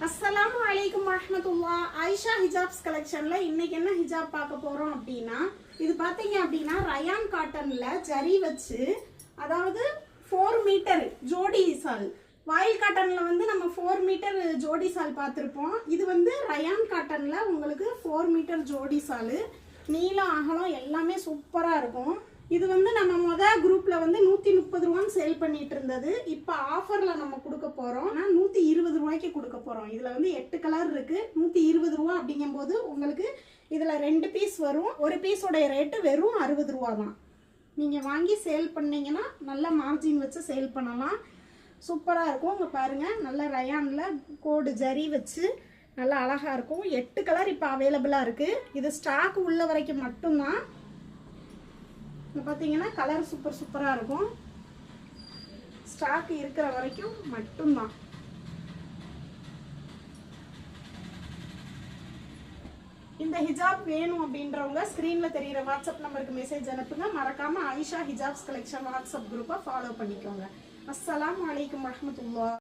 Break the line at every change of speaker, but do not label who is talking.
அஸ்ஸலாமு அலைக்கும் வரஹ்மத்துல்லாஹ். ஆயிஷா ஹிஜாப்ஸ் கலெக்ஷன்ல இன்னைக்கு என்ன ஹிஜாப் பார்க்க போறோம் அப்படின்னா, இது பாத்தீங்க அப்படின்னா ரயான் காட்டன்ல ஜரி வச்சு, அதாவது 4 மீட்டர் ஜோடி சால். வாயில் காட்டன்ல வந்து நம்ம 4 மீட்டர் ஜோடி சால் பார்த்துருப்போம். இது வந்து ரயான் காட்டன்ல உங்களுக்கு 4 மீட்டர் ஜோடி சால். நீளம் அகலம் எல்லாமே சூப்பரா இருக்கும். இது வந்து நம்ம குரூப்ல வந்து 130 ரூபான்னு சேல் பண்ணிட்டு இருந்தது. இப்போ ஆஃபர்ல நம்ம கொடுக்க போறோம். 120 ரூபாய்க்கு கொடுக்க போறோம். இதுல வந்து 8 கலர் இருக்கு. 120 ரூபா அப்படிங்கும்போது உங்களுக்கு இதுல 2 பீஸ் வரும். ஒரு பீஸோட ரேட்டு வெறும் 60 ரூபா தான். நீங்க வாங்கி சேல் பண்ணீங்கன்னா நல்ல மார்ஜின் வச்சு சேல் பண்ணலாம். சூப்பரா இருக்கும். இங்க பாருங்க, நல்ல ரயான்ல கோடு ஜரி வச்சு நல்லா அழகா இருக்கும். 8 கலர் இப்போ அவைலபிளா இருக்கு. இது ஸ்டாக் உள்ள வரைக்கும் மட்டும்தான். பார்த்தீங்கன்னா கலர் சூப்பராக இருக்கும். ஸ்டாக் இருக்கிற வரைக்கும் மட்டும்தான். இந்த ஹிஜாப் வேணும் அப்படின்றவங்க ஸ்க்ரீனில் தெரிகிற வாட்ஸ்அப் நம்பருக்கு மெசேஜ் அனுப்புங்க. மறக்காமல் ஆயிஷா ஹிஜாப்ஸ் கலெக்ஷன் வாட்ஸ்அப் குரூப்பை ஃபாலோ பண்ணிக்கோங்க. அஸ்ஸலாமு அலைக்கும் வரஹ்மத்துல்லாஹ்.